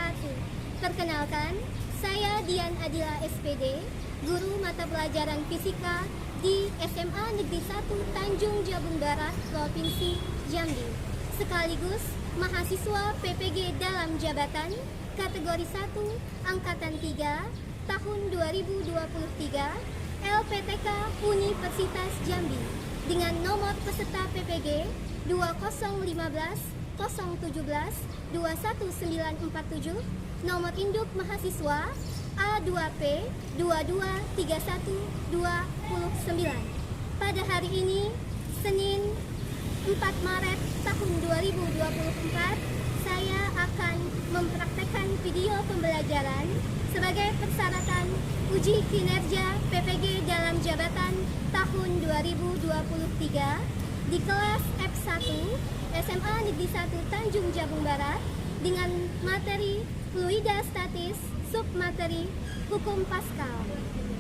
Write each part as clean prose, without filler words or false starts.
wabarakatuh. Perkenalkan, saya Dian Adila SPD, guru mata pelajaran fisika di SMA Negeri 1 Tanjung Jabung Barat, Provinsi Jambi. Sekaligus mahasiswa PPG dalam jabatan kategori 1 Angkatan 3 tahun 2023 LPTK Universitas Jambi dengan nomor peserta PPG 2015 017 21947, nomor induk mahasiswa A2P 223129. Pada hari ini, Senin 4 Maret tahun 2024, saya akan mempraktekkan video pembelajaran sebagai persyaratan uji kinerja PPG dalam jabatan tahun 2023 di kelas F1 SMA Negeri 1 Tanjung Jabung Barat dengan materi fluida statis submateri hukum Pascal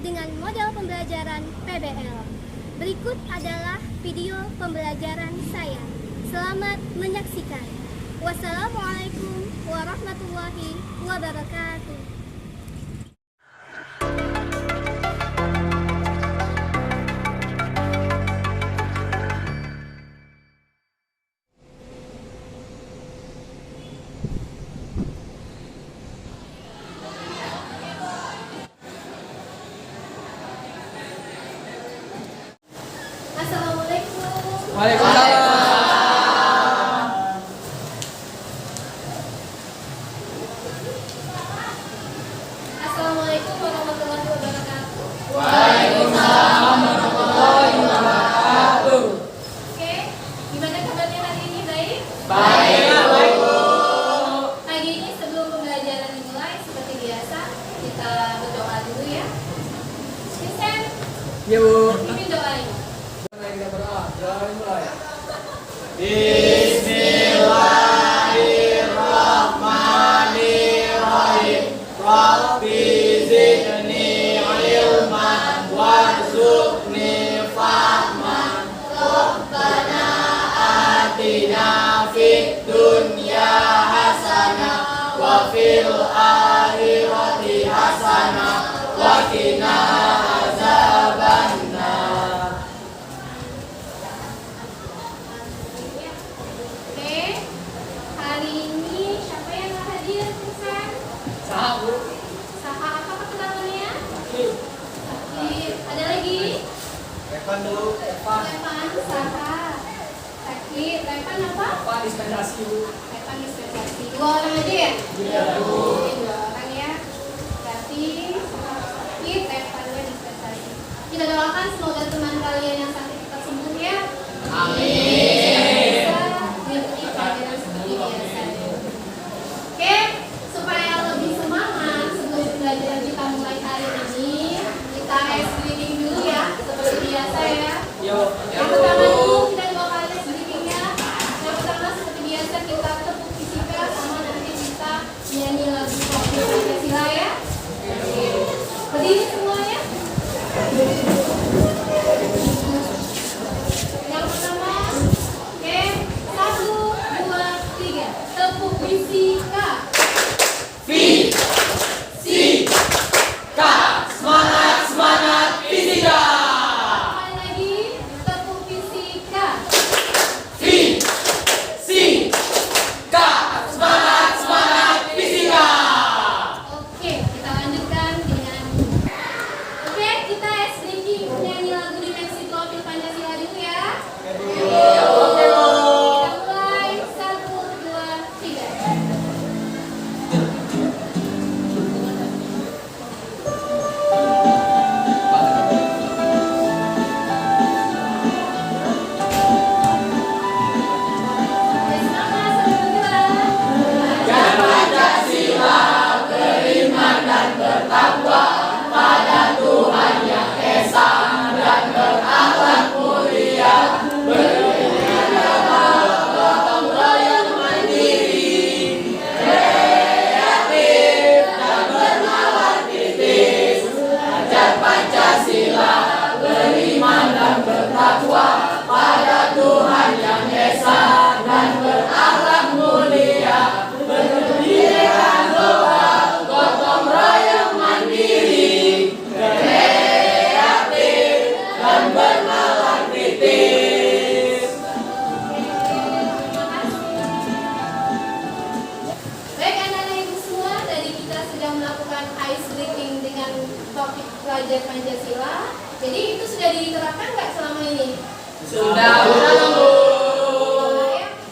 dengan model pembelajaran PBL. Berikut adalah video pembelajaran saya. Selamat menyaksikan. Wassalamualaikum warahmatullahi wabarakatuh. Assalamualaikum. Waalaikumsalam. Assalamualaikum warahmatullahi wabarakatuh. Waalaikumsalam warahmatullahi wabarakatuh. Oke, gimana kabarnya hari ini? Baik? Baik, Bu. Pagi ini sebelum pembelajaran dimulai, seperti biasa, kita berdoa dulu ya. Vincent, Ya, Bu. pimpin doain. Kita berdoa. Doa mulai. Bismillahirrahmanirrahim. Rabbi zidni ilman warzuqni fahman. Rabbana atina fid dunya hasanah wa fil akhirati hasanah wa qina azabannar. Oke, hari ini siapa yang nggak hadir, Vincent? Sahabu. Saha apa keterangannya? Sakit. Ada lagi? Evan dulu, Evan. Lepan, Saha. Sakit. Lepan apa? Evan dispensasi, Bu. Lepan dispensasi. 2 orang aja ya? Iya, Bu. Oke, 2 orang ya. Berarti sakit, Lepannya dispensasi. Kita doakan semoga teman kalian yang sakit cepat sembuh ya. Amin. Bisa mengikuti pelajaran seperti biasa. Oke, supaya lebih semangat sebelum pelajaran kita mulai hari ini, kita ice breathing dulu ya, seperti biasa ya. Yo, Yang pertama dulu kita 2 kali ice breathing ya. Yang pertama seperti biasa kita tepuk fisika sama nanti kita nyanyi pelajar Pancasila. Jadi itu sudah diterapkan nggak selama ini? Sudah.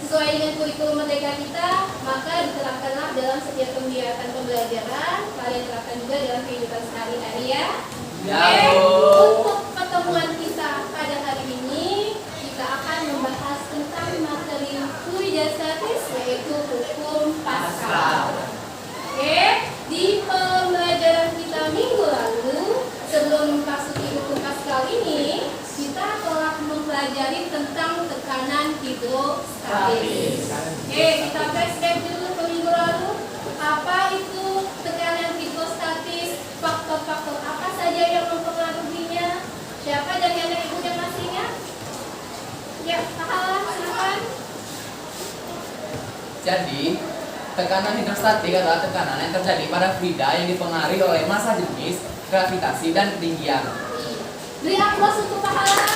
Sesuai dengan kurikulum merdeka kita, maka diterapkanlah dalam setiap kegiatan pembelajaran. Kalian terapkan juga dalam kehidupan sehari-hari ya. Untuk pertemuan kita pada hari ini, kita akan membahas tentang materi fluida statis, yaitu hukum Pascal. Oke, di pembelajaran kita minggu lalu, sebelum memasuki hukum Pascal ini, kita telah mempelajari tentang tekanan hidrostatis. Oke, kita flashback dulu ke minggu lalu. Apa itu tekanan hidrostatis? Faktor-faktor apa saja yang mempengaruhinya? Siapa dari anak ibu yang masih ingat? Ya, Pahala, silakan. Jadi, tekanan hidrostatik adalah tekanan yang terjadi pada fluida yang dipengaruhi oleh massa jenis, gravitasi, dan ketinggian. Beri aplaus untuk Pahala.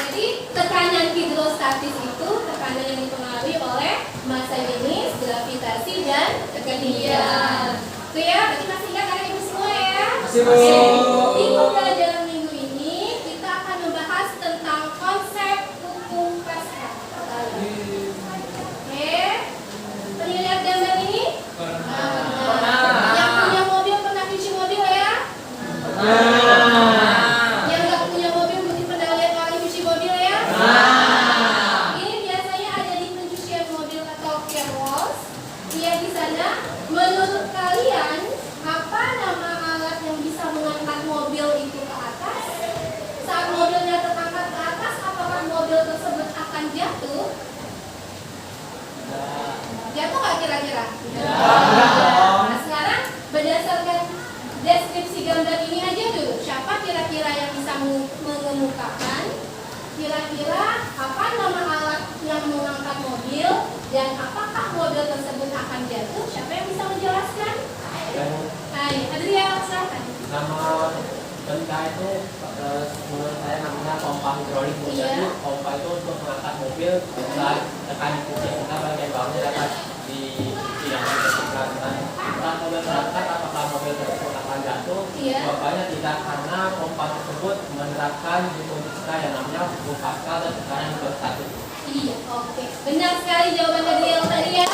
Jadi, tekanan hidrostatis itu tekanan yang dipengaruhi oleh massa jenis, gravitasi, dan ketinggian. Itu ya, berarti masih ingat anak ibu semua ya? Masih, Bu. Di pembelajaran minggu ini, kita akan membahas tentang konsep hukum Pascal. Oke, pernah lihat gambar ini? Yang punya mobil pernah cuci mobil ya? Yang nggak punya mobil mungkin pernah lihat orang cuci mobil ya? Ini biasanya ada di pencucian mobil atau car wash. Lihat di sana. Menurut kalian, apa nama alat yang bisa mengangkat mobil itu ke atas? Saat mobilnya terangkat ke atas, apakah mobil tersebut akan jatuh? Jatuh nggak kira-kira? Nah, sekarang berdasarkan deskripsi gambar ini aja dulu, siapa kira-kira yang bisa mengemukakan kira-kira apa nama alat yang mengangkat mobil dan apakah mobil tersebut akan jatuh? Siapa yang bisa menjelaskan? Hai, Adriel, silakan. Nama benda itu menurut saya namanya pompa hidrolik. Iya. Jadi pompa itu untuk mengangkat mobil dan tekan di kunci kita bagian bawahnya dapat diangkat ke belakang. Saat mobil terangkat, apakah mobil tersebut akan jatuh? Iya. Jawabannya tidak, karena pompa tersebut menerapkan hukum fisika yang namanya hukum Pascal dan tekanan hidrostatik. Iya, oke. Benar sekali jawaban Adriel tadi ya.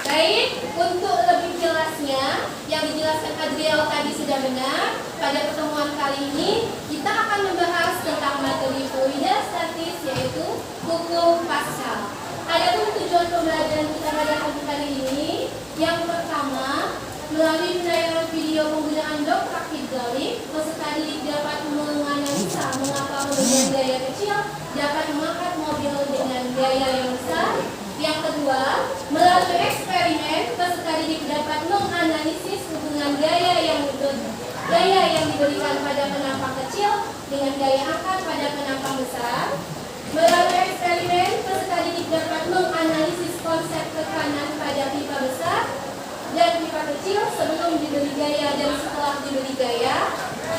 Baik, untuk lebih jelasnya, yang dijelaskan Adriel tadi sudah benar. Pada pertemuan kali ini, kita akan membahas tentang materi fluida statis, yaitu hukum Pascal. Adapun tujuan pembelajaran kita pada hari ini, yang pertama, melalui penayangan video penggunaan dongkrak hidrolik, peserta didik dapat menganalisa mengapa mobil gaya kecil dapat mengangkat mobil dengan gaya yang besar. Yang kedua, melalui eksperimen, peserta didik dapat menganalisis hubungan gaya yang diberikan pada penampang kecil dengan gaya angkat pada penampang besar. Melalui eksperimen, peserta didik dapat menganalisis konsep tekanan pada pipa besar dan pipa kecil sebelum diberi gaya dan setelah diberi gaya.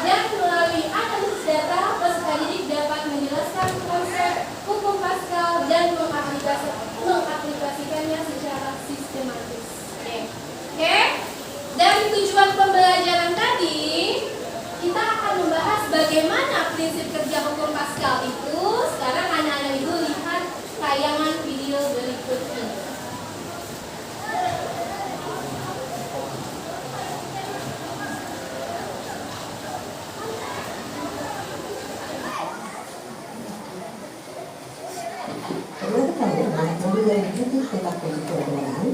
Dan melalui analisis data, peserta didik dapat menjelaskan konsep hukum Pascal dan mengaplikasikannya secara sistematis. Oke? Dari tujuan pembelajaran tadi, kita akan membahas bagaimana prinsip kerja hukum Pascal itu. Sekarang anak-anak ibu lihat tayangan video berikut ini. Pernah kalian melihat mobil yang duduk tempat kunci kendaraan?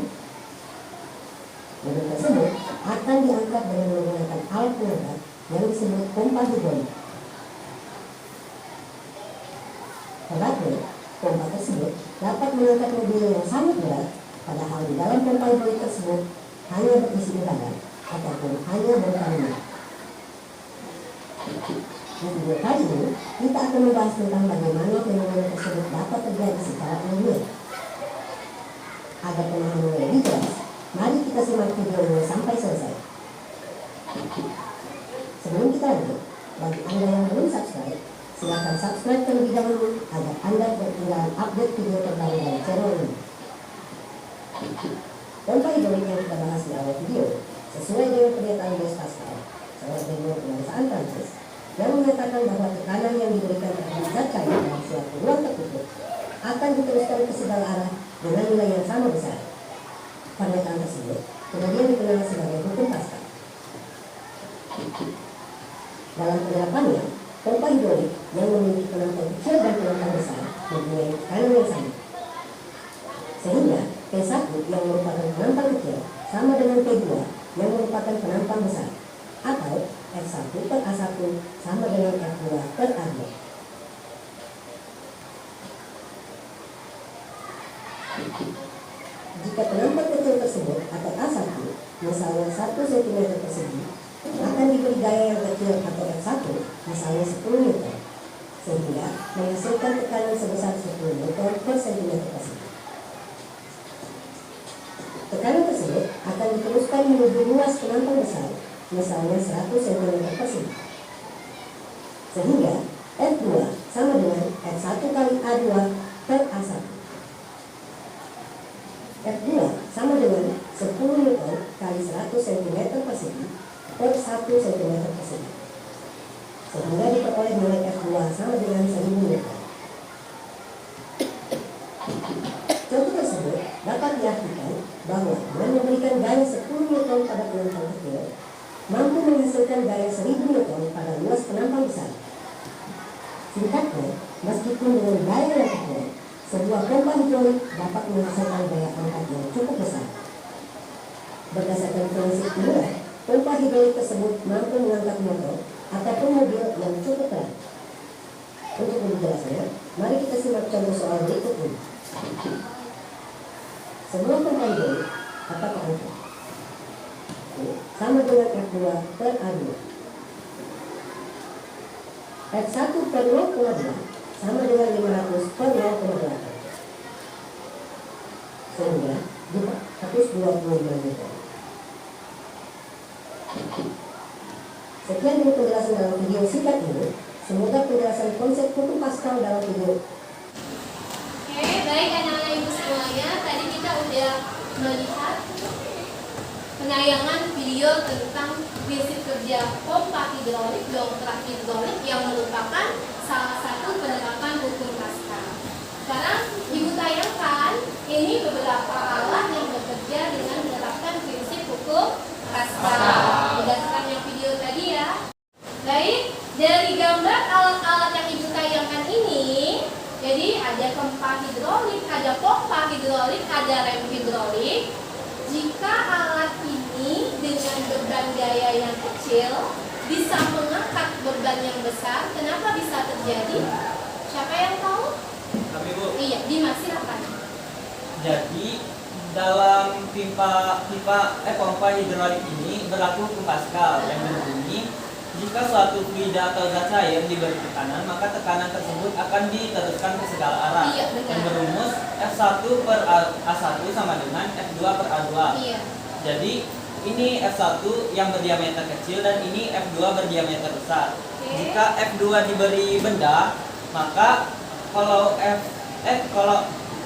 Mobil tersebut akan diangkat dengan menggunakan alat pengangkat yang disebut pompa hidrolik. Terlebih, pompa tersebut dapat mengangkat mobil yang sangat berat, padahal di dalam pompa hidrolik tersebut hanya berisi udara ataupun hanya berkarbonat. Di video kali ini, kita akan membahas tentang bagaimana fenomena tersebut dapat terjadi secara ilmiah. Agar pemahaman lebih jelas, mari kita simak videonya sampai selesai. Sebelum kita lanjut, bagi Anda yang belum subscribe, silakan subscribe terlebih dahulu agar Anda ketinggalan update video terbaru dari channel ini. Pompa hidrolik yang kita bahas di awal video Sesuai dengan pernyataan Blaise Pascal, seorang ilmuwan penguasaan Prancis, yang menyatakan bahwa tekanan yang diberikan terhadap zat cair dalam suatu ruang tertutup akan diteruskan ke segala arah dengan nilai yang sama besar. Pernyataan tersebut kemudian dikenal sebagai hukum Pascal. Dalam penerapannya, pompa hidrolik yang memiliki penampang kecil dan penampang besar mempunyai tekanan yang sama. Sehingga P1 yang merupakan penampang kecil sama dengan P2 yang merupakan penampang besar, atau F1 per A1 sama dengan F2 per A2. Jika penampang kecil tersebut atau A1 misalnya 1 cm persegi akan diberi gaya yang kecil atau F1 misalnya 10 Newton, sehingga menghasilkan tekanan sebesar 10 Newton per cm persegi. Tekanan tersebut akan diteruskan menuju luas penampang besar misalnya 100 cm persegi, sehingga F2 sama dengan F1 kali A2 per A1. F2 sama dengan 10 Newton kali 100 cm persegi per 1 cm persegi, sehingga diperoleh nilai F2 sama dengan 1000 Newton. Contoh tersebut dapat diartikan bahwa dengan memberikan gaya 10 Newton pada penampang kecil, mampu menghasilkan gaya 1000 Newton pada luas penampang besar. Singkatnya, meskipun dengan gaya yang kecil, sebuah pompa hidrolik dapat menghasilkan gaya angkat yang cukup besar. Berdasarkan prinsip inilah, pompa hidrolik tersebut mampu mengangkat motor ataupun mobil yang cukup berat. Untuk lebih jelasnya, mari kita simak contoh soal berikut ini. Semua pompa hidrolik apakah angkat sama dengan F2 per A2. F1 per 0,2 sama dengan 500 per 0,8, sehingga 425 Newton. Sekian dulu penjelasan dalam video singkat ini. Semoga penjelasan konsep hukum Pascal dalam video. Oke, baik anak-anak ibu semuanya. Tadi kita udah melihat penayangan video tentang prinsip kerja pompa hidrolik, dongkrak hidrolik yang merupakan salah satu penerapan hukum Pascal. Sekarang ibu tayangkan ini beberapa alat yang bekerja dengan menerapkan prinsip hukum Pascal. Berdasarkan yang video tadi ya. Baik, dari gambar alat-alat yang ibu tayangkan ini, jadi ada pompa hidrolik, ada pompa hidrolik, ada rem hidrolik. Jika alat ini dengan beban gaya yang kecil bisa mengangkat beban yang besar, kenapa bisa terjadi? Siapa yang tahu? Kami Bu. Iya, Dimas silakan. Jadi dalam pompa hidrolik ini berlaku hukum Pascal yang berbunyi jika suatu fluida atau zat cair diberi tekanan, maka tekanan tersebut akan diteruskan ke segala arah. Iya, benar. Dan berumus F1 per A1 sama dengan F2 per A2. Iya. Jadi ini F1 yang berdiameter kecil dan ini F2 berdiameter besar. Oke. Jika F2 diberi benda, maka kalau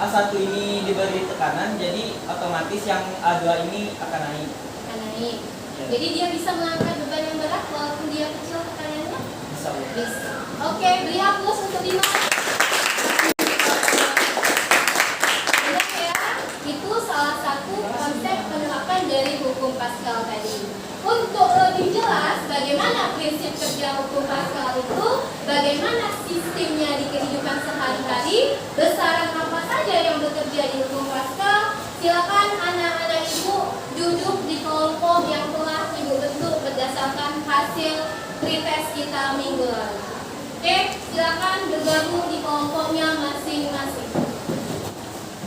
A1 ini diberi tekanan, jadi otomatis yang A2 ini akan naik. Akan naik. Ya. Jadi dia bisa mengangkat beban yang berat walaupun dia kecil tekanannya? Bisa Bu. Bisa. Oke, beri aplaus untuk Dimas. Benar ya, itu salah satu konsep penerapan dari hukum Pascal tadi. Untuk lebih jelas bagaimana prinsip kerja hukum Pascal itu, bagaimana sistemnya di kehidupan sehari-hari, besaran apa saja yang bekerja di hukum Pascal, silakan anak-anak ibu duduk di kelompok yang telah ibu bentuk berdasarkan hasil pretest kita minggu lalu. Oke, silakan bergabung di kelompoknya masing-masing.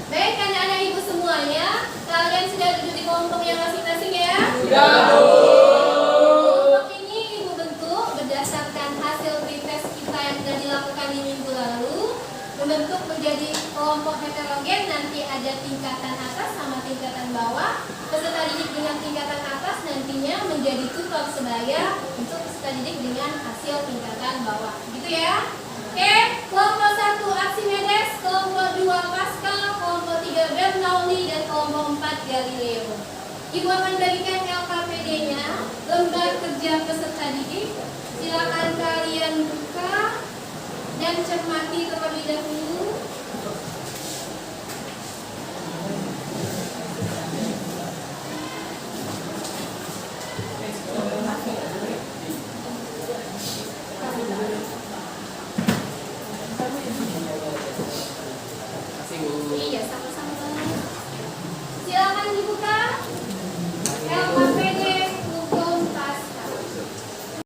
Baik anak-anak ibu semuanya, kalian sudah duduk di kelompoknya masing-masing ya? Sudah. Kelompok ini ibu bentuk berdasarkan hasil pretest kita yang sudah dilakukan di minggu lalu, membentuk menjadi kelompok heterogen. Nanti ada tingkatan atas sama tingkatan bawah. Peserta didik dengan tingkatan atas nantinya menjadi tutor sebaya untuk peserta didik dengan hasil tingkatan bawah. Gitu ya? Oke, kelompok 1 Archimedes, kelompok 2 Pascal, kelompok 3 Bernoulli, dan kelompok 4 Galileo. Ibu akan bagikan LKPD-nya, lembar kerja peserta didik. Silakan kalian buka dan cermati terlebih dahulu. Kasih Bu. Iya, sama-sama. Silakan dibuka LKPD hukum pasca.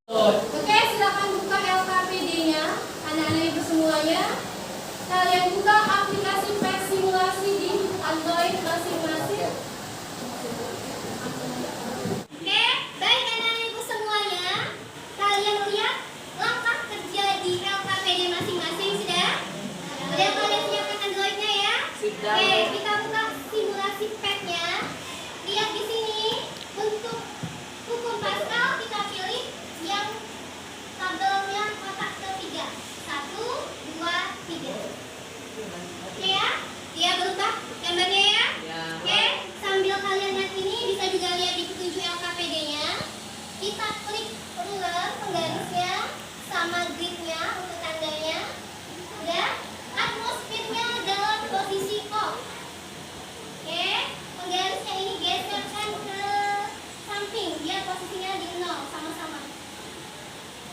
Oke, silakan buka LKPD-nya, anak-anak ibu semuanya. Kalian buka aplikasi PET simulasi di Android masing-masing. Oke, baik anak-anak ibu semuanya. Kalian lihat langkah kerja di LKPD masing-masing sudah? Udah kalian siapkan Android-nya ya? Sudah. Oke, kita buka simulasi PET-nya. Lihat di sini untuk hukum Pascal kita pilih yang tabelnya kotak ketiga. 1, 2, 3. Oke ya? Dia berubah gambarnya ya? Ya. Oke, sambil kalian lihat ini bisa juga lihat di petunjuk LKPD-nya. Kita klik ruler penggarisnya sama gridnya untuk tandanya. Udah, atmosfernya dalam posisi off. Oke, penggarisnya ini geserkan ke samping, dia posisinya di 0 sama-sama.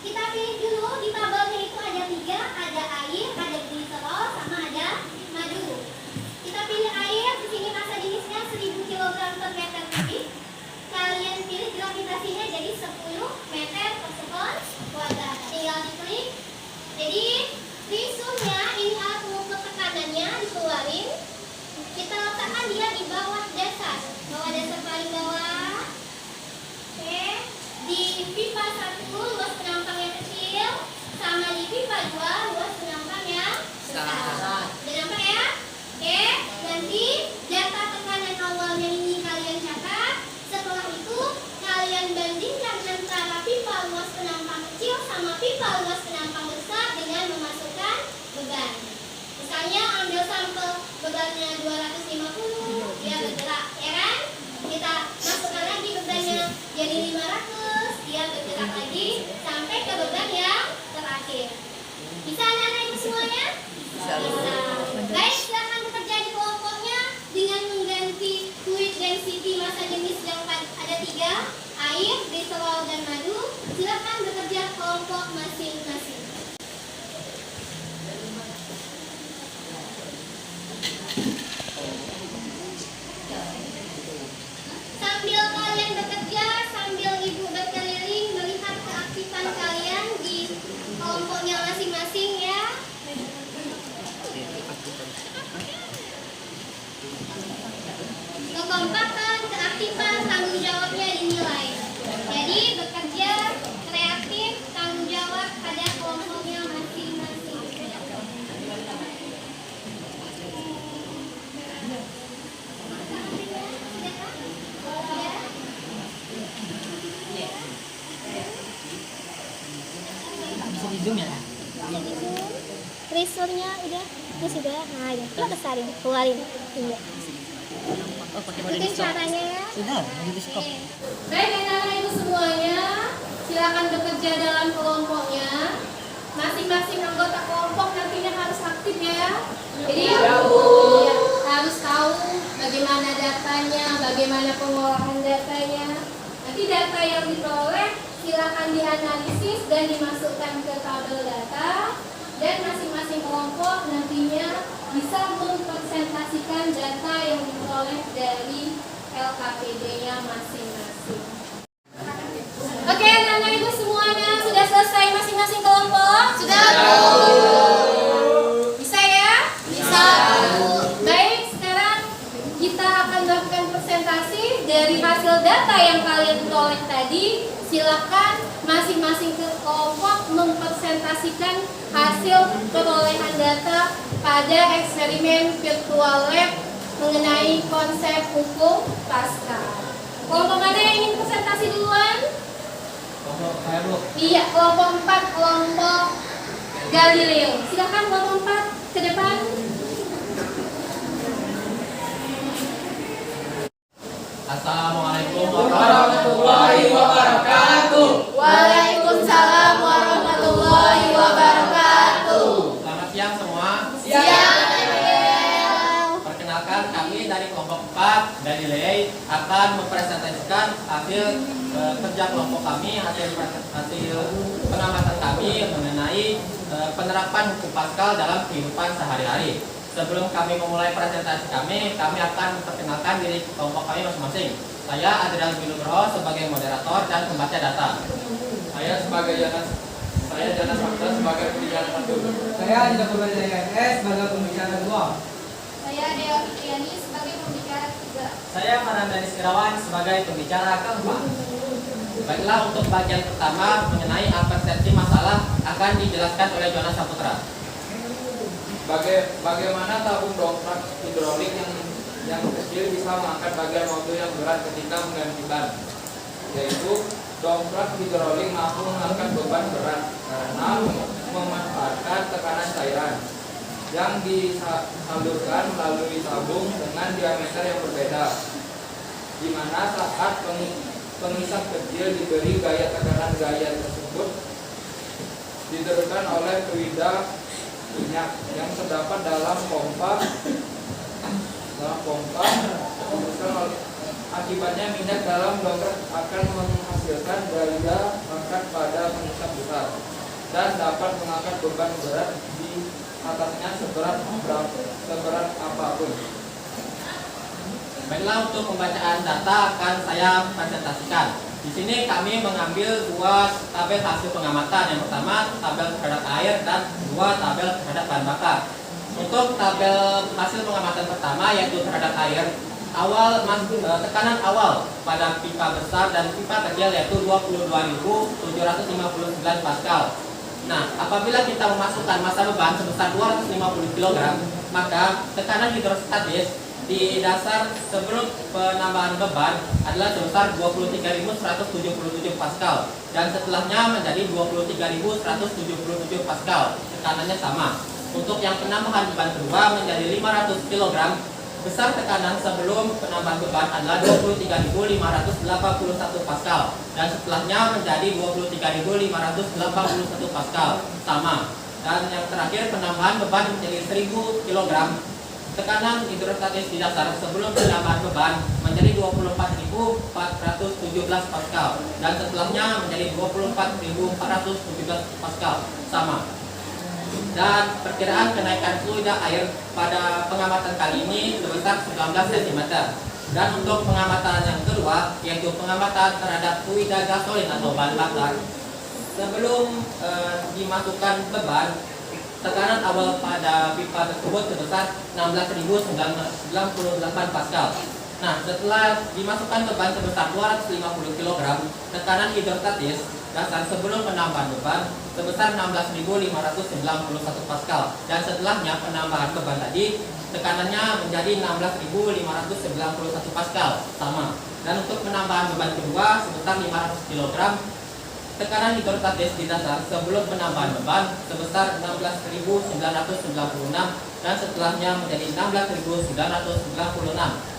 Kita pilih dulu di tabelnya itu ada 3, ada air, ada gliserol, sama ada madu. Kita pilih air, di sini massa jenisnya 1000 kg per meter kubik. Kalian pilih gravitasinya jadi 10 meter per sekon kuadrat. Tinggal diklik. Jadi trisunya ini alat mengukur tekanannya dikeluarin. Kita letakkan dia di bawah dasar paling bawah. Oke, di pipa 1 luas penampangnya kecil, sama di pipa 2 luas penampangnya besar. Udah nampak ya? Oke, nanti data tekanan awalnya ini kalian catat. Setelah itu kalian bandingkan antara pipa luas penampang kecil sama pipa luas penampang besar dengan memasukkan beban. Misalnya ambil sampel bebannya 250, dia bergerak, ya kan? Kita masukkan lagi bebannya jadi 500, dia bergerak lagi sampai ke beban yang terakhir. Bisa anak-anak ibu semuanya? Bisa. Baik, silakan bekerja di kelompoknya dengan mengganti fluid density massa jenis yang ada 3, air, gliserol, dan madu. Silakan bekerja kelompok masing-masing. Sambil kalian bekerja, sambil ibu berkeliling melihat keaktifan kalian di kelompoknya masing-masing ya. Kekompakan, keaktifan, tanggung jawabnya dinilai. Jadi bekerja kreatif, tanggung jawab pada kelompoknya masing-masing. Bisa di zoom ya? Tracernya udah, ini sudah, nah ya, kita besarin, keluarin. Iya. Oh, pakai Ikutin caranya ya. Sudah, di diskop. Baik anak-anak ibu semuanya, silakan bekerja dalam kelompoknya. Masing-masing anggota kelompok nantinya harus aktif ya. Jadi ya, harus tahu bagaimana datanya, bagaimana pengolahan datanya. Nanti data yang diperoleh silakan dianalisis dan dimasukkan ke tabel data. Dan masing-masing kelompok nantinya bisa mempresentasikan data yang diperoleh dari LKPD-nya masing-masing. Oke, anak-anak ibu semuanya sudah selesai masing-masing kelompok? Sudah. Bisa ya? Bisa. Baik, sekarang kita akan melakukan presentasi dari hasil data yang kalian peroleh tadi. Silakan masing-masing kelompok mempresentasikan hasil perolehan data pada eksperimen virtual lab mengenai konsep hukum Pascal. Kelompok mana yang ingin presentasi duluan? Kelompok saya Bu. Iya, kelompok 4, kelompok Galileo. Silakan kelompok 4 ke depan. Assalamualaikum warahmatullahi wabarakatuh. Waalaikumsalam warahmatullahi wabarakatuh. Selamat siang semua. Siang, Daniel. Perkenalkan, kami dari kelompok 4 dari LEI akan mempresentasikan hasil kerja kelompok kami, hasil pengamatan kami mengenai penerapan hukum Paskal dalam kehidupan sehari-hari. Sebelum kami memulai presentasi kami akan memperkenalkan diri kelompok kami masing-masing. Saya Adrian Binugroho sebagai moderator dan pembaca data. Saya Janas Makta sebagai pembicara 1. Saya Anita Purwajaya MS sebagai pembicara 2. Saya Dea Fitriani sebagai pembicara 3. Saya Farandani Sirawan sebagai pembicara keempat. Baiklah, untuk bagian pertama mengenai persepsi masalah akan dijelaskan oleh Jonas Saputra. Bagaimana tabung dongkrak hidrolik yang kecil bisa mengangkat bagian mobil yang berat ketika mengganti ban? Yaitu dongkrak hidrolik mampu mengangkat beban berat karena memanfaatkan tekanan cairan yang disalurkan melalui tabung dengan diameter yang berbeda, di mana saat pengisap kecil diberi gaya tekanan, gaya tersebut diteruskan oleh fluida minyak yang terdapat dalam pompa. Akibatnya minyak dalam dongkrak akan menghasilkan gaya angkat pada pengisap besar dan dapat mengangkat beban berat di atasnya seberat apapun. Baiklah, untuk pembacaan data akan saya presentasikan. Di sini kami mengambil dua tabel hasil pengamatan. Yang pertama tabel terhadap air dan dua tabel terhadap bahan bakar. Untuk tabel hasil pengamatan pertama yaitu terhadap air, tekanan awal pada pipa besar dan pipa kecil yaitu 22.759 Pascal. Nah, apabila kita memasukkan massa beban sebesar 250 kg, maka tekanan hidrostatis di dasar sebelum penambahan beban adalah sebesar 23.177 Pascal dan setelahnya menjadi 23.177 Pascal. Tekanannya sama. Untuk yang penambahan beban kedua menjadi 500 kg, besar tekanan sebelum penambahan beban adalah 23.581 Pascal dan setelahnya menjadi 23.581 Pascal, sama. Dan yang terakhir penambahan beban menjadi 1000 kg. Tekanan hidrostatis di dasar sebelum penambahan beban menjadi 24.417 Pascal dan setelahnya menjadi 24.417 Pascal, sama. Dan perkiraan kenaikan fluida air pada pengamatan kali ini sebesar 19 cm. Dan untuk pengamatan yang kedua yaitu pengamatan terhadap fluida gasolin atau bahan bakar, sebelum dimasukkan beban, tekanan awal pada pipa tersebut sebesar 16.098 Pascal. Nah, setelah dimasukkan beban sebesar 250 kg, tekanan hidrostatis dasar sebelum penambahan beban sebesar 16.591 Pascal dan setelahnya penambahan beban tadi tekanannya menjadi 16.591 Pascal, sama. Dan untuk penambahan beban kedua sebesar 500 kg, tekanan hidrostatis di dasar sebelum penambahan beban sebesar 16.996 dan setelahnya menjadi 16.996,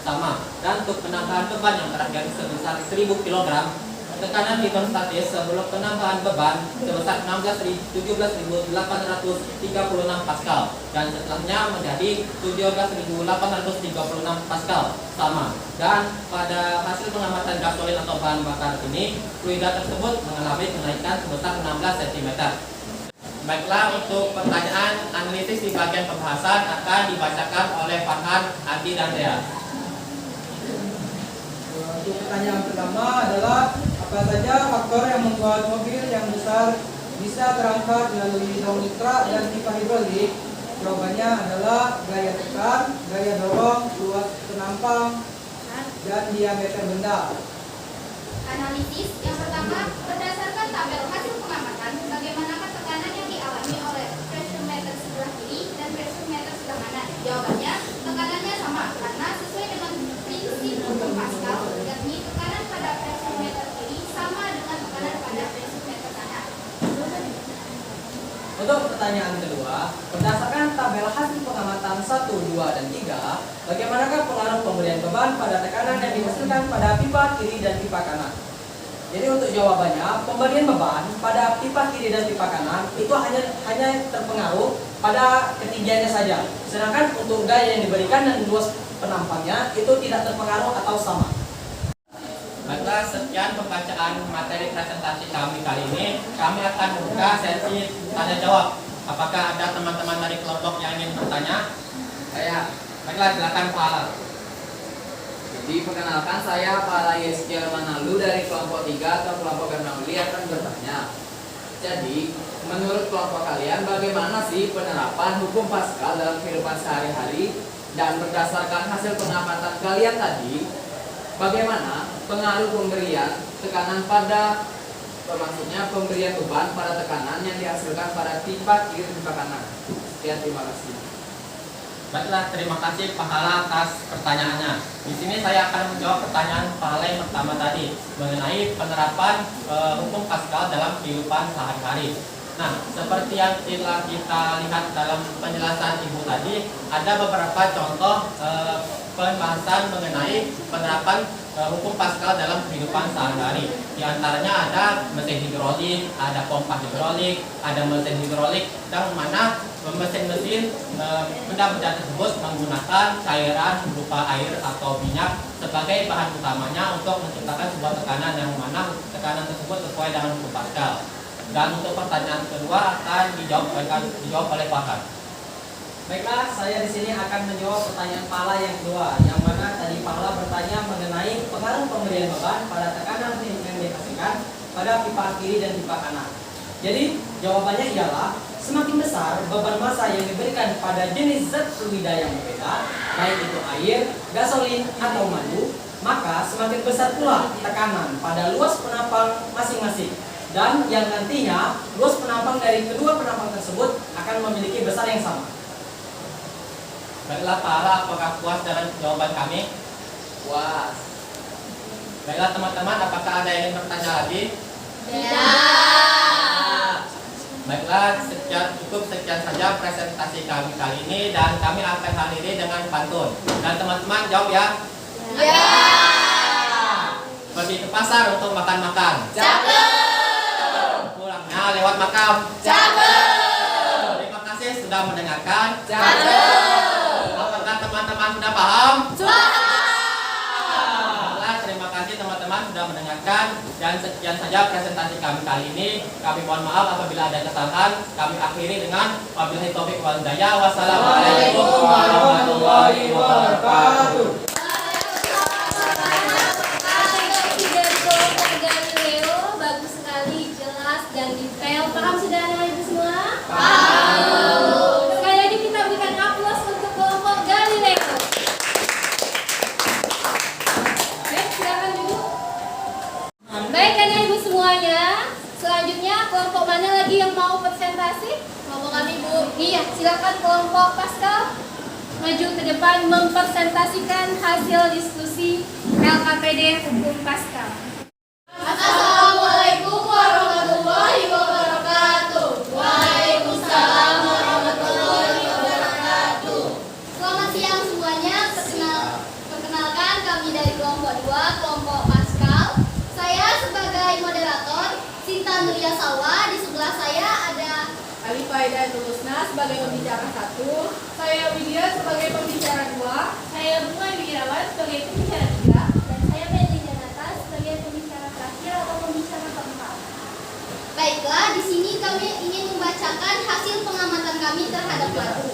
sama. Dan untuk penambahan beban yang terakhir sebesar 1000 kg, tekanan hidrostatis sebelum penambahan beban sebesar 17.836 Pascal dan setelahnya menjadi 17.836 Pascal, sama. Dan pada hasil pengamatan gasolin atau bahan bakar ini, fluida tersebut mengalami kenaikan sebesar 16 cm. Baiklah, untuk pertanyaan analisis di bagian pembahasan akan dibacakan oleh Farhan, Adi, dan Dea. Untuk pertanyaan pertama adalah apa saja faktor yang membuat mobil yang besar bisa terangkat melalui hidrolik truk dan pipa hidrolik? Jawabannya adalah gaya tekan, gaya dorong, luas penampang, dan diameter benda. Analisis yang pertama, berdasarkan tabel hasil pengamatan, bagaimanakah tekanan yang dialami oleh pressure meter sebelah kiri dan pressure meter sebelah kanan? Jawabannya, tekanannya sama karena sesuai dengan prinsip hukum Pascal, yakni tekanan pada pressure meter kiri sama dengan tekanan pada pressure meter kanan. Untuk pertanyaan kedua, berdasarkan tabel hasil pengamatan 1, 2, dan 3, bagaimanakah pengaruh pemberian beban pada tekanan yang dihasilkan pada pipa kiri dan pipa kanan? Jadi untuk jawabannya, pemberian beban pada pipa kiri dan pipa kanan itu hanya terpengaruh pada ketinggiannya saja. Sedangkan untuk gaya yang diberikan dan luas penampangnya itu tidak terpengaruh atau sama. Baiklah, sekian pembacaan materi presentasi kami kali ini. Kami akan membuka sesi tanya jawab. Apakah ada teman-teman dari kelompok yang ingin bertanya? Baiklah, silakan Pak Alan. Jadi perkenalkan, saya Pak Yeskiel Manalu dari kelompok 3 atau kelompok Bernauli akan bertanya. Jadi, menurut kelompok kalian bagaimana sih penerapan hukum Paskal dalam kehidupan sehari-hari? Dan berdasarkan hasil pengamatan kalian tadi, bagaimana pengaruh pemberian tekanan pada, maksudnya pemberian beban pada tekanan yang dihasilkan pada pipa kiri pipa kanan? Sekian, terima kasih. Baiklah, terima kasih Pak Hala atas pertanyaannya. Di sini saya akan menjawab pertanyaan Pak Hala yang pertama tadi mengenai penerapan hukum Paskal dalam kehidupan sehari-hari. Nah, seperti yang telah kita lihat dalam penjelasan Ibu tadi, ada beberapa contoh pembahasan mengenai penerapan hukum Paskal dalam kehidupan sehari-hari. Di antaranya ada mesin hidrolik, ada pompa hidrolik, ada mesin hidrolik, dan mana mesin-mesin benda-benda tersebut menggunakan cairan berupa air atau minyak sebagai bahan utamanya untuk menciptakan sebuah tekanan yang mana tekanan tersebut sesuai dengan hukum Paskal. Dan untuk pertanyaan kedua akan dijawab oleh Pak Han. Baiklah, saya di sini akan menjawab pertanyaan Pala yang kedua, yang mana tadi Pala bertanya mengenai pengaruh pemberian beban pada tekanan yang dihasilkan pada pipa kiri dan pipa kanan. Jadi jawabannya ialah semakin besar beban massa yang diberikan pada jenis zat fluida yang berbeda, baik itu air, gasolin, atau madu, maka semakin besar pula tekanan pada luas penampang masing-masing. Dan yang nantinya luas penampang dari kedua penampang tersebut akan memiliki besar yang sama. Baiklah Pak Hala, apakah puas dengan jawaban kami? Puas. Baiklah teman-teman, apakah ada yang ingin bertanya lagi? Ya. Baiklah, sekian saja presentasi kami kali ini, dan kami akan akhiri dengan pantun. Dan teman-teman jawab ya. Ya. Pergi ke pasar untuk makan-makan. Cakep. Pulangnya lewat makam. Cakep. Terima kasih sudah mendengarkan. Cakep. Apakah teman-teman sudah paham? Sudah. Terima kasih teman-teman sudah mendengarkan, dan sekian saja presentasi kami kali ini. Kami mohon maaf apabila ada kesalahan. Kami akhiri dengan wabillahi taufiq wal hidayah. Wassalamualaikum warahmatullahi wabarakatuh. Bagus sekali, jelas dan detail. Paham sudah anak ibu semua? Paham. Sekali lagi kita berikan aplaus untuk kelompok Galileo. Baik, silakan dulu. Baik anak ibu semuanya. Selanjutnya kelompok mana lagi yang mau presentasi? Kelompok kami Bu. Iya, silakan kelompok Paskal maju ke depan mempresentasikan hasil diskusi LKPD Hukum Paskal. Assalamualaikum warahmatullahi wabarakatuh. Waalaikumsalam warahmatullahi wabarakatuh. Selamat siang semuanya. Perkenalkan kami dari kelompok 2, kelompok Paskal. Saya sebagai moderator, Sinta Nuria Salwa. Di sebelah saya ada Alif Aida Tulusna sebagai pembicara 1. Saya Widya sebagai pembicara 2. Saya Bunga Wirawan sebagai pembicara 3. dan saya Melly Janata sebagai pembicara terakhir atau pembicara keempat. Baiklah, di sini kami ingin membacakan hasil pengamatan kami terhadap lagu.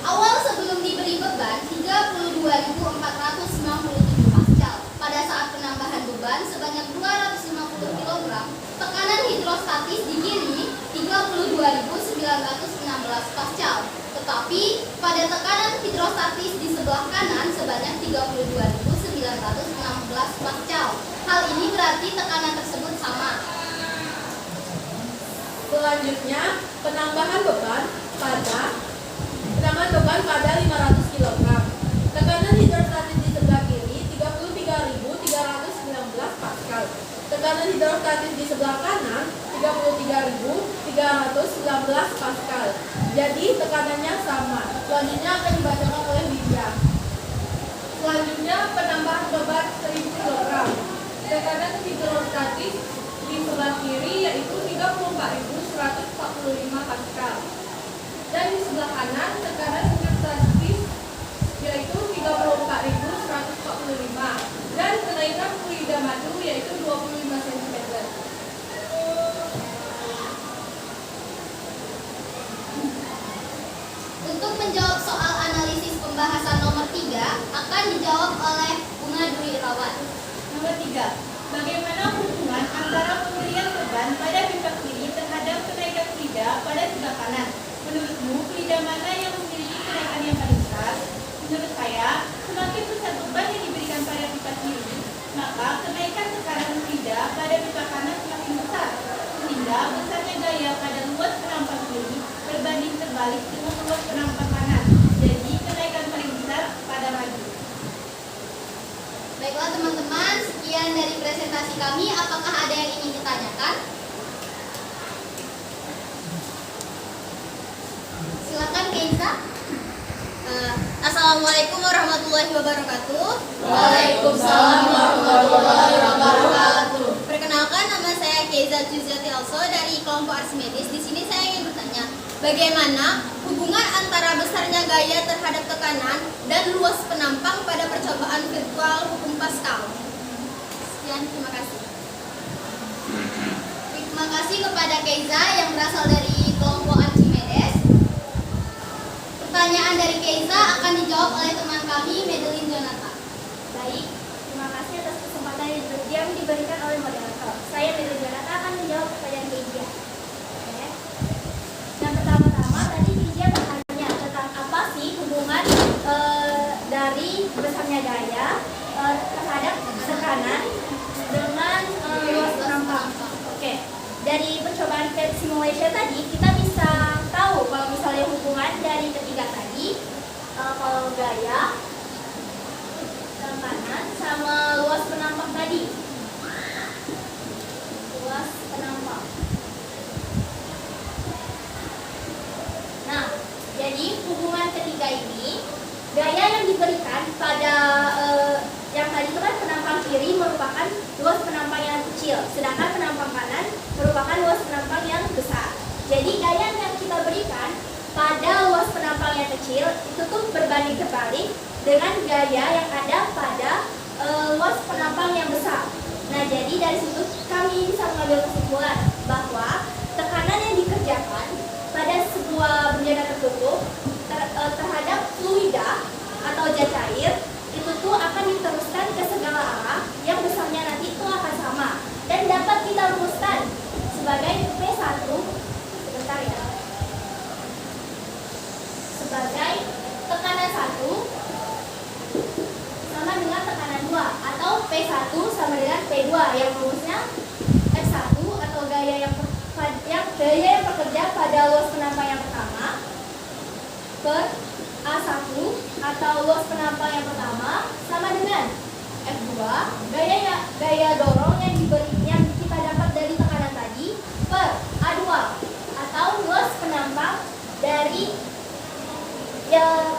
Awal sebelum diberi beban 32.497 Paskal. Pada saat penambahan beban sebanyak 250 kg, tekanan hidrostatis di kiri 32.916 Paskal. Tetapi pada tekanan hidrostatis di sebelah kanan sebanyak 32.916 Paskal. Hal ini berarti tekanan tersebut sama. Selanjutnya, penambahan beban pada 500 kg. Tekanan hidrostatis di sebelah kiri 33.319 Paskal. Tekanan hidrostatis di sebelah kanan 33.319 Paskal. Jadi tekanannya sama. Selanjutnya akan dibacakan oleh Widya. Selanjutnya penambahan beban 1000 kg. Tekanan hidrostatis di sebelah kiri yaitu 34.145 Pascal. Dan di sebelah kanan tekanan hidrostatis yaitu 34.145 dan kenaikan fluida madu yaitu 25 cm. Untuk menjawab soal analisis pembahasan nomor 3 akan dijawab oleh Bunga Dwi Irawan. Nomor 3. Bagaimana hubungan antara pemberian beban pada pipa kiri terhadap kenaikan fluida pada pipa kanan? Menurutmu, fluida mana yang memiliki kenaikan yang paling besar? Menurut saya, semakin besar beban yang diberikan pada pipa kiri, maka kenaikan tekanan fluida pada pipa kanan semakin besar. Sehingga besarnya gaya pada luas penampang kiri berbanding terbalik dengan luas penampang kanan. Jadi, kenaikan paling besar pada maju. Baiklah teman-teman, sekian dari presentasi kami. Apakah ada yang ingin ditanyakan? Silakan Kenza. Assalamualaikum warahmatullahi wabarakatuh. Waalaikumsalam warahmatullahi wabarakatuh. Perkenalkan, nama saya Keiza Juzati Also dari kelompok Archimedes. Di sini saya ingin bertanya, bagaimana hubungan antara besarnya gaya terhadap tekanan dan luas penampang pada percobaan virtual hukum Pascal? Sekian, terima kasih. Terima kasih kepada Keiza yang berasal dari kelompok Archimedes. Pertanyaan dari Keiza akan dijawab oleh teman kami, Madeline Jonathan. Baik, terima kasih atas kesempatan yang diberikan oleh moderator. Saya Madeline Jonathan akan menjawab pertanyaan Keiza. Oke. Yang pertama-tama tadi Keiza bertanya tentang apa sih hubungan dari besarnya gaya terhadap tekanan dengan luas penampang. Oke. Dari percobaan PET simulation tadi kita bisa tahu kalau misalnya hubungan dari ketiga tadi kalau gaya, tekanan sama luas penampang tadi. Luas penampang. Nah, jadi hubungan ketiga ini gaya yang diberikan pada yang tadi itu kan penampang kiri merupakan luas penampang yang kecil, sedangkan penampang kanan merupakan luas penampang yang besar. Jadi gaya yang kita berikan pada luas penampang yang kecil itu tuh berbanding terbalik dengan gaya yang ada pada luas penampang yang besar. Nah, jadi dari situ kami bisa mengambil kesimpulan bahwa tekanan yang dikerjakan pada sebuah benda tertutup terhadap fluida atau zat cair itu tuh akan diteruskan ke segala arah yang besarnya nanti itu akan sama dan dapat kita rumuskan sebagai P1 sebentar ya, sebagai tekanan 1 sama dengan tekanan 2 atau P1 sama dengan P2 yang rumusnya F1 atau gaya yang bekerja pada luas penampang yang pertama per A1 atau luas penampang yang pertama sama dengan F2 gaya dorong yang kita dapat dari tekanan tadi per A2 atau luas penampang dari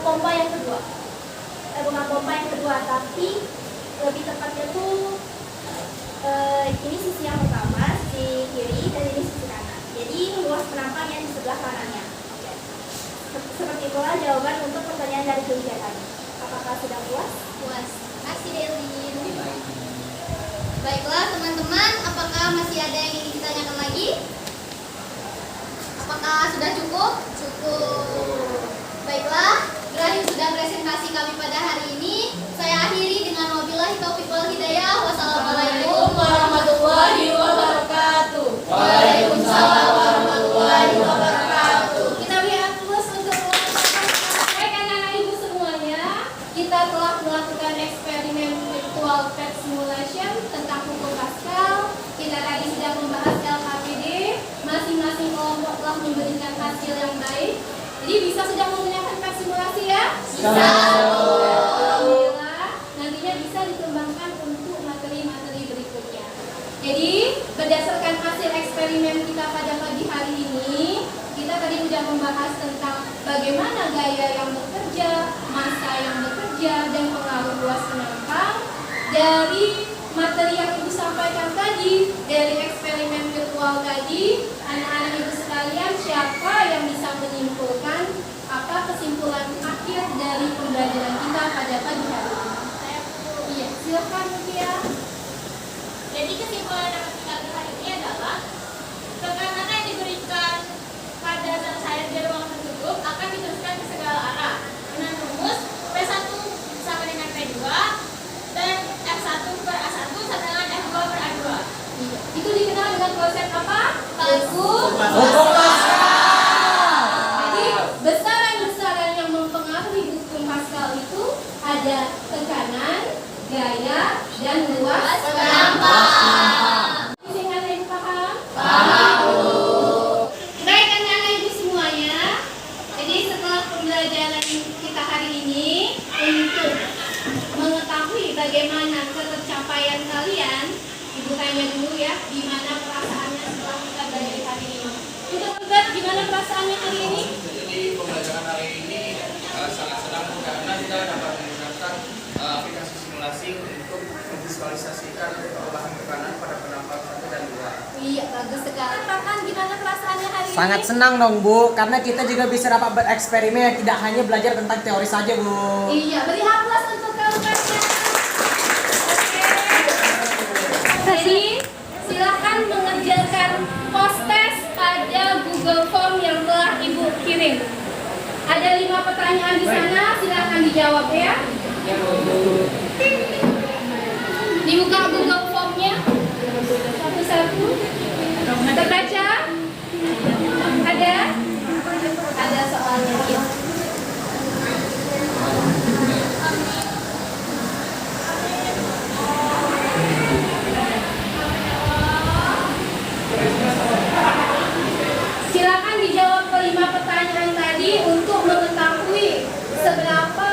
pompa yang kedua. Bukan pompa yang kedua, tapi lebih tepatnya tuh ini sisi yang pertama, sisi kiri, dan ini sisi kanan. Jadi luas penampang yang di sebelah kanannya. Oke. Seperti itulah jawaban untuk pertanyaan dari Julia tadi. Apakah sudah puas? Puas. Kasih Delin. Baiklah teman-teman, apakah masih ada yang ingin ditanyakan lagi? Apakah sudah cukup? Cukup. Baiklah, berakhir sudah presentasi kami pada hari ini. Saya akhiri dengan wabillahi taufiq wal hidayah. Wassalamualaikum warahmatullahi wabarakatuh. Waalaikumsalam warahmatullahi wabarakatuh. Kita lihat terus untuk baik anak-anak ibu semuanya. Kita telah melakukan eksperimen virtual PET simulation tentang hukum Pascal. Kita tadi sudah membahas LKPD. Masing-masing kelompok telah memberikan hasil yang baik. Jadi bisa sudah menggunakan PET simulasi ya? Bisa. Alhamdulillah. Nantinya bisa dikembangkan untuk materi-materi berikutnya. Jadi berdasarkan hasil eksperimen kita pada pagi hari ini, kita tadi sudah membahas tentang bagaimana gaya yang bekerja, massa yang bekerja, ujar dan pengaruh luas penampang. Dari materi yang Ibu sampaikan tadi, dari eksperimen virtual tadi, anak-anak Ibu sekalian, siapa yang bisa menyimpulkan apa kesimpulan akhir dari pembelajaran kita pada pagi hari ini? Iya, silakan Mutia. Jadi kesimpulan dapat kita hari ini adalah tekanan yang diberikan pada zat cair di ruang tertutup akan diteruskan ke segala arah dengan rumus P1 sama dengan P2 dan F1 per A1 sama dengan F2 per A2. Itu dikenal dengan konsep apa? Hukum Jadi besaran-besaran yang mempengaruhi hukum Pascal itu ada tekanan, gaya, dan luas penampang. Sehingga Ibu paham? Baik anak-anak Ibu semuanya. Jadi setelah pembelajaran kita hari ini untuk mengetahui bagaimana ketercapaian kalian, Ibu tanya dulu ya, gimana perasaannya setelah kita belajar hari ini? Untuk Mbak, gimana perasaannya hari ini? Jadi pembelajaran hari ini sangat senang karena kita dapat menggunakan aplikasi simulasi untuk memvisualisasikan perubahan tekanan pada penampang 1 dan 2. Iya, bagus sekali. Bahkan gimana perasaannya hari ini? Sangat senang dong Bu, karena kita juga bisa dapat bereksperimen yang tidak hanya belajar tentang teori saja Bu. Iya, beri aplaus untuk kawan-kawannya. Jadi, silakan mengerjakan post test pada Google Form yang telah Ibu kirim. Ada 5 pertanyaan di sana, silakan dijawab ya. Dibuka Google Formnya satu-satu. Terbaca? Ada soalnya. Ya. Silakan dijawab kelima pertanyaan tadi untuk mengetahui seberapa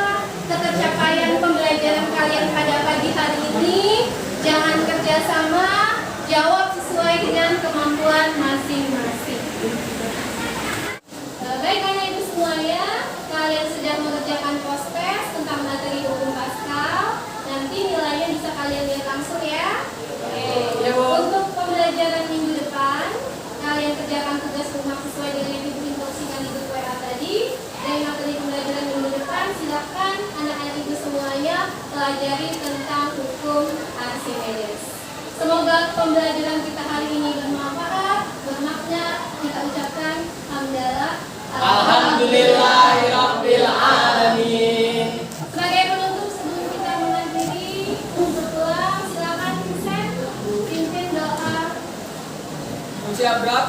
ketercapaian pembelajaran kalian pada pagi hari ini. Jangan kerjasama, jawab sesuai dengan kemampuan masing-masing. Baik anak ibu semuanya, kalian sedang mengerjakan post test tentang materi hukum Pascal. Nanti nilainya bisa kalian lihat langsung ya. Untuk pembelajaran minggu depan, kalian kerjakan tugas rumah sesuai dengan yang ibu instruksikan di grup WA tadi. Dari materi pembelajaran minggu depan, silakan anak-anak ibu semuanya pelajari tentang hukum Archimedes. Semoga pembelajaran kita hari ini bermanfaat, bermakna. Kita ucapkan hamdalah. Alhamdulillahirabbil alamin. Sebagai penutup sebelum kita mengakhiri untuk pulang, silakan Vincent pimpin doa. Siap, Bro?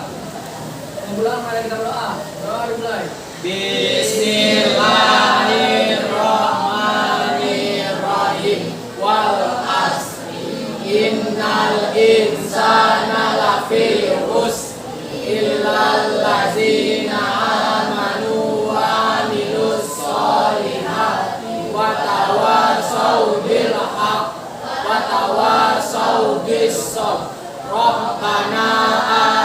Pulang, mari kita berdoa. Doa dimulai. Bismillahirrahmanirrahim. Wal asri innal insana lafi khusr illal ladzina amanu wa amilus solihati wa tawasau bil haqq wa tawasau bis sabr. Rabbana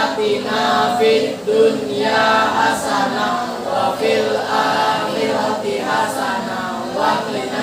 atina fid dunya hasanah wa fil akhirati hasanah wa qina